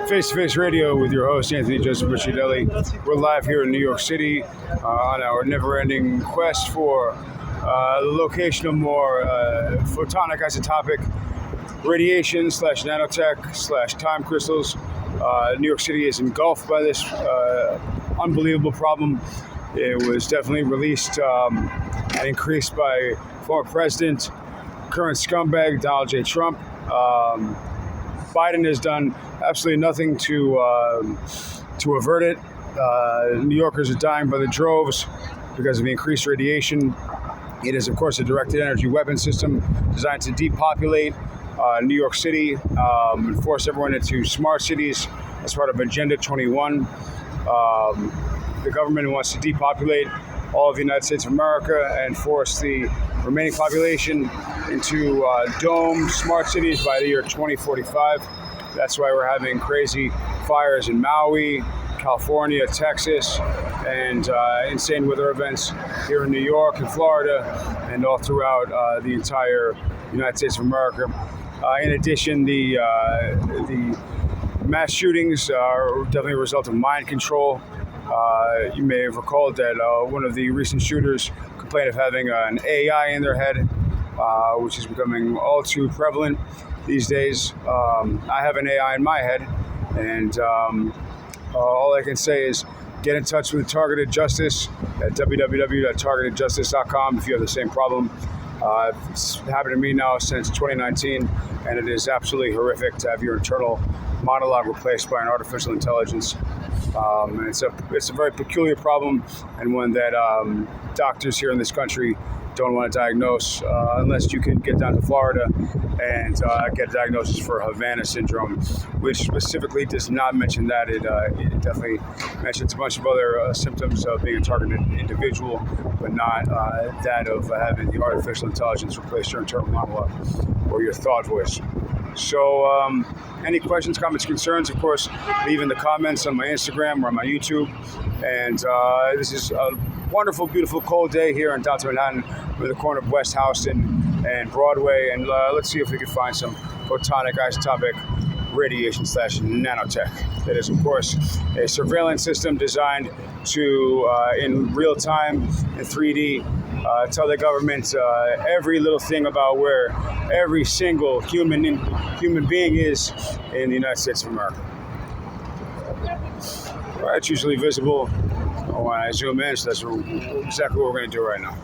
Face to Face Radio with your host, Anthony Joseph Ricciardelli. We're live here in New York City on our never-ending quest for the location of more photonic isotopic radiation / nanotech / time crystals. New York City is engulfed by this unbelievable problem. It was definitely released and increased by former president, current scumbag Donald J. Trump. Biden has done absolutely nothing to avert it. New Yorkers are dying by the droves because of the increased radiation. It is, of course, a directed energy weapon system designed to depopulate New York City and force everyone into smart cities as part of Agenda 21. The government wants to depopulate all of the United States of America and force the remaining population into domed smart cities by the year 2045. That's why we're having crazy fires in Maui, California, Texas, and insane weather events here in New York and Florida and all throughout the entire United States of America. In addition, the mass shootings are definitely a result of mind control. You may have recalled that one of the recent shooters complained of having an AI in their head, which is becoming all too prevalent these days. I have an AI in my head, and all I can say is get in touch with Targeted Justice at www.targetedjustice.com if you have the same problem. It's happened to me now since 2019, and it is absolutely horrific to have your internal monologue replaced by an artificial intelligence. And it's a very peculiar problem, and one that doctors here in this country don't want to diagnose unless you can get down to Florida and get a diagnosis for Havana syndrome, which specifically does not mention that. It definitely mentions a bunch of other symptoms of being a targeted individual, but not that of having the artificial intelligence replace your internal monologue or your thought voice. So any questions, comments, concerns, of course, leave in the comments on my Instagram or on my YouTube. And this is a wonderful, beautiful, cold day here in downtown Manhattan. We're at the corner of West Houston and Broadway. And let's see if we can find some photonic isotopic radiation / nanotech. That is, of course, a surveillance system designed to, in real time, in 3D, tell the government every little thing about where every single human being is in the United States of America. All right, it's usually visible when I zoom in, so that's exactly what we're going to do right now.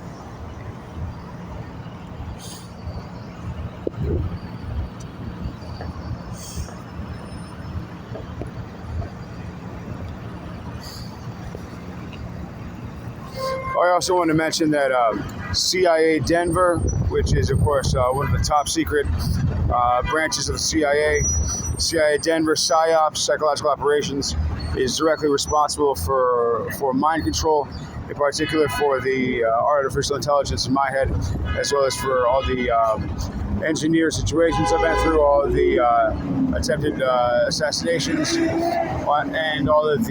I also want to mention that CIA Denver, which is, of course, one of the top secret branches of the CIA Denver PSYOPs, psychological operations, is directly responsible for mind control, in particular for the artificial intelligence in my head, as well as for all the engineer situations I've been through, all of the attempted assassinations, and all of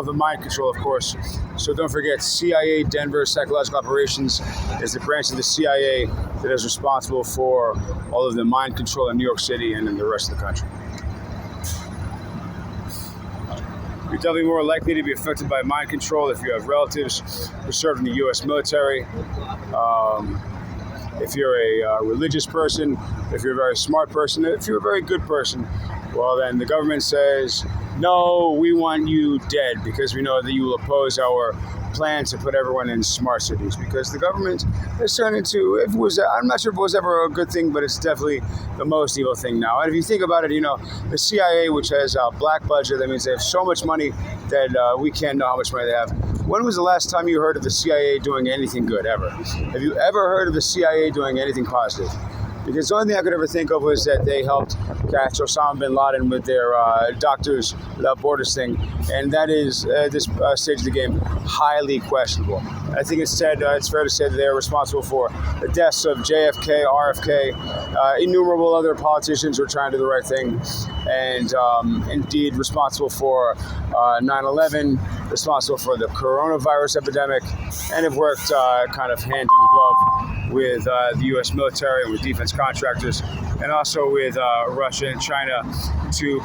the mind control, of course. So don't forget, CIA Denver Psychological Operations is the branch of the CIA that is responsible for all of the mind control in New York City and in the rest of the country. You're definitely more likely to be affected by mind control if you have relatives who served in the U.S. military. If you're a religious person, if you're a very smart person, if you're a very good person, well, then the government says, no, we want you dead because we know that you will oppose our plan to put everyone in smart cities, because the government has turned into, I'm not sure if it was ever a good thing, but it's definitely the most evil thing now. And if you think about it, the CIA, which has a black budget, that means they have so much money that we can't know how much money they have. When was the last time you heard of the CIA doing anything good, ever? Have you ever heard of the CIA doing anything positive? Because the only thing I could ever think of was that they helped catch Osama bin Laden with their Doctors Without Borders thing, and that is, at this stage of the game, highly questionable. I think instead, it's fair to say that they are responsible for the deaths of JFK, RFK, innumerable other politicians who are trying to do the right thing, and indeed responsible for 9/11, responsible for the coronavirus epidemic, and have worked kind of hand in glove with the U.S. military and with defense contractors, and also with Russia and China to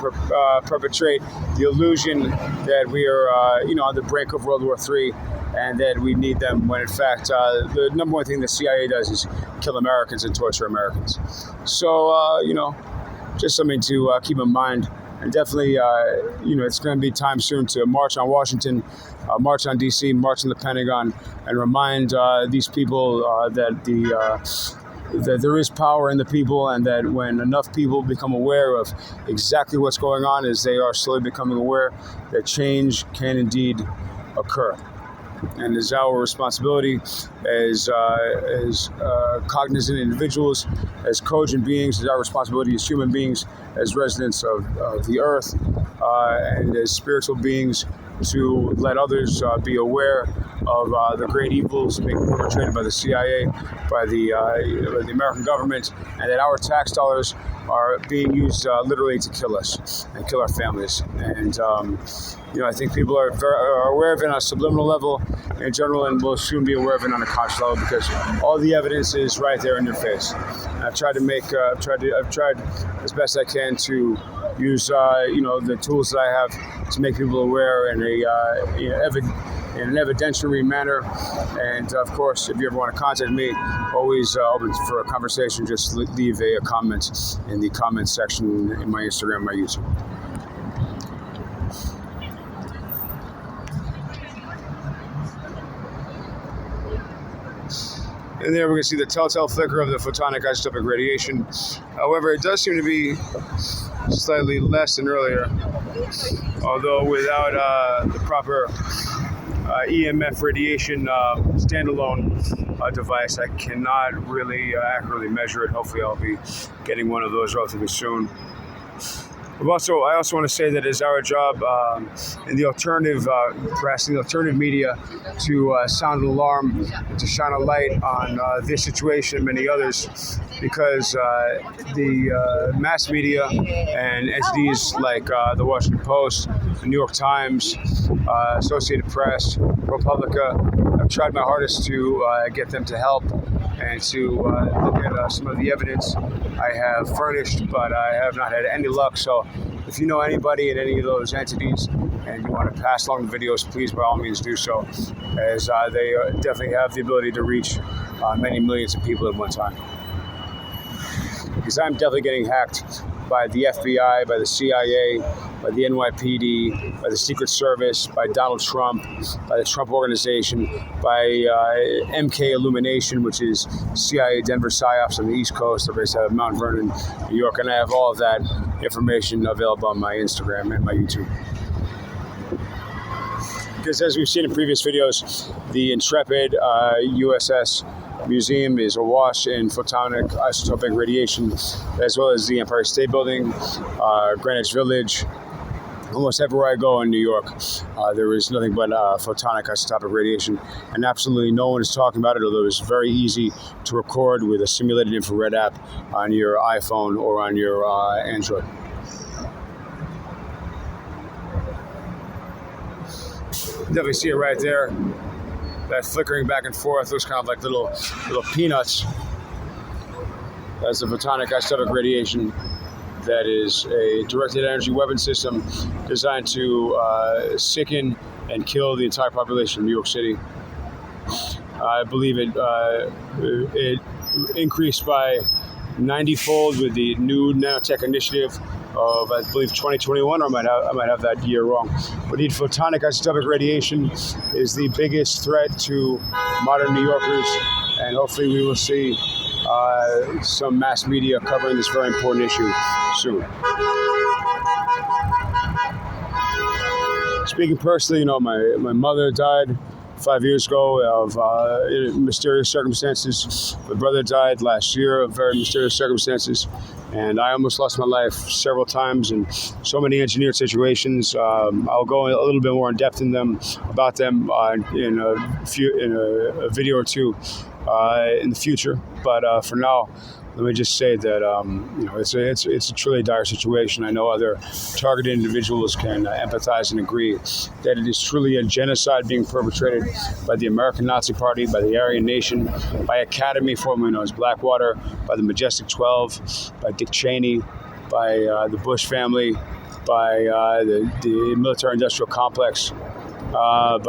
perpetrate the illusion that we are, on the brink of World War III, and that we need them, when in fact the number one thing the CIA does is kill Americans and torture Americans. So, just something to keep in mind. And definitely, it's going to be time soon to march on Washington, march on D.C., march on the Pentagon, and remind these people that there is power in the people, and that when enough people become aware of exactly what's going on, as they are slowly becoming aware, that change can indeed occur. And it's our responsibility as cognizant individuals, as cogent beings, it's our responsibility as human beings, as residents of the earth, and as spiritual beings, to let others be aware of the great evils being perpetrated by the CIA, by the American government, and that our tax dollars are being used literally to kill us and kill our families. And I think people are aware of it on a subliminal level in general, and will soon be aware of it on a conscious level, because all the evidence is right there in your face. And I've tried as best I can to use the tools that I have to make people aware in in an evidentiary manner. And of course, if you ever want to contact me, always open for a conversation. Just leave a comment in the comments section in my Instagram, my YouTube. And there we can see the telltale flicker of the photonic isotopic radiation. However, it does seem to be slightly less than earlier, although without the proper EMF radiation standalone device, I cannot really accurately measure it. Hopefully I'll be getting one of those relatively soon. I also want to say that it's our job in the alternative press, in the alternative media, to sound an alarm and to shine a light on this situation and many others, because the mass media and entities like the Washington Post, the New York Times, Associated Press, ProPublica, I've tried my hardest to get them to help and to look at some of the evidence I have furnished, but I have not had any luck. So if you know anybody in any of those entities and you want to pass along the videos, please by all means do so, as they definitely have the ability to reach many millions of people at one time. Because I'm definitely getting hacked by the FBI, by the CIA, by the NYPD, by the Secret Service, by Donald Trump, by the Trump Organization, by MK Illumination, which is CIA Denver PSYOPs on the East Coast. They're based out of Mount Vernon, New York, and I have all of that information available on my Instagram and my YouTube. Because as we've seen in previous videos, the Intrepid USS Museum is awash in photonic isotopic radiation, as well as the Empire State Building, Greenwich Village. Almost everywhere I go in New York, there is nothing but photonic isotopic radiation, and absolutely no one is talking about it, although it's very easy to record with a simulated infrared app on your iPhone or on your Android. Definitely see it right there. That flickering back and forth looks kind of like little peanuts. That's the photonic isotopic radiation. That is a directed energy weapon system designed to sicken and kill the entire population of New York City. I believe it increased by 90-fold with the new nanotech initiative of, I believe, 2021, or I might have that year wrong. But indeed, photonic isotopic radiation is the biggest threat to modern New Yorkers, and hopefully we will see some mass media covering this very important issue soon. Speaking personally, my mother died 5 years ago of in mysterious circumstances. My brother died last year of very mysterious circumstances. And I almost lost my life several times in so many engineered situations. I'll go a little bit more in depth about them in a video or two in the future. But for now, let me just say that it's a truly dire situation. I know other targeted individuals can empathize and agree that it is truly a genocide being perpetrated by the American Nazi Party, by the Aryan Nation, by Academy, formerly known as Blackwater, by the Majestic 12, by Dick Cheney, by the Bush family, by the military-industrial complex, by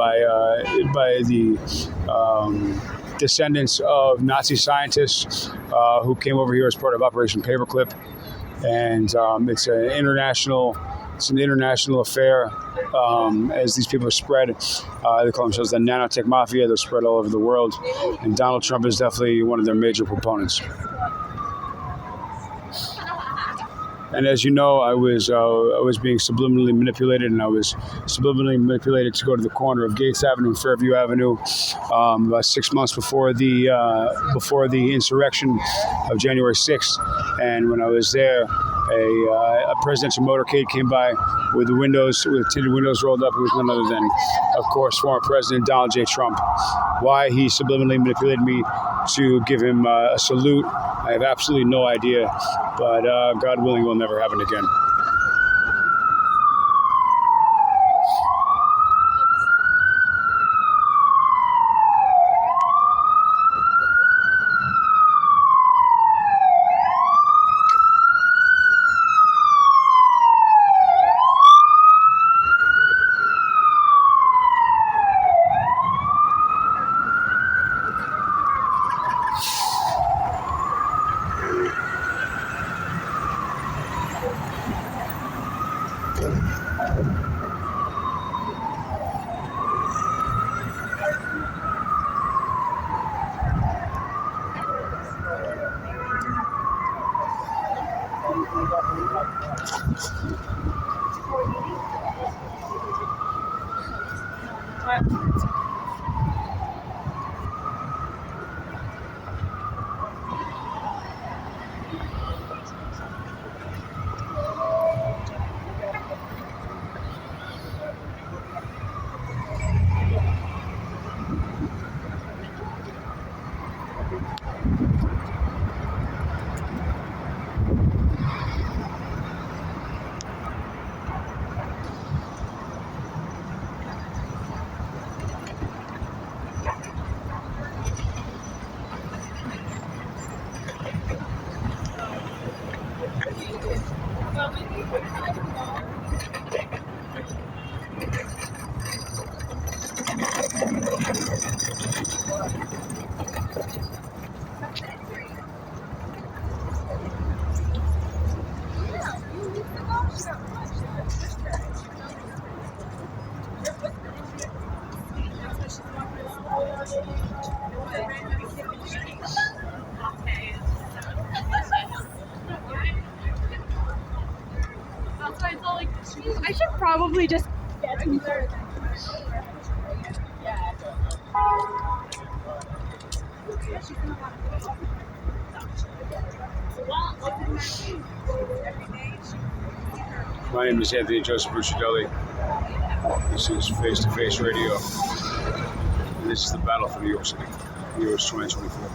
the descendants of Nazi scientists who came over here as part of Operation Paperclip, and it's an international affair. As these people are spread, they call themselves the nanotech mafia. They're spread all over the world, and Donald Trump is definitely one of their major proponents. And as you know, I was being subliminally manipulated, and I was subliminally manipulated to go to the corner of Gates Avenue and Fairview Avenue about 6 months before the insurrection of January 6th. And when I was there, a presidential motorcade came by with tinted windows rolled up. It was none other than, of course, former President Donald J. Trump. Why he subliminally manipulated me to give him a salute, I have absolutely no idea, but God willing, it will never happen again. I should probably just get some sort of My name is Anthony Joseph Ricciardelli. This is Face to Face Radio, and this is the battle for New York City, New York's 2024.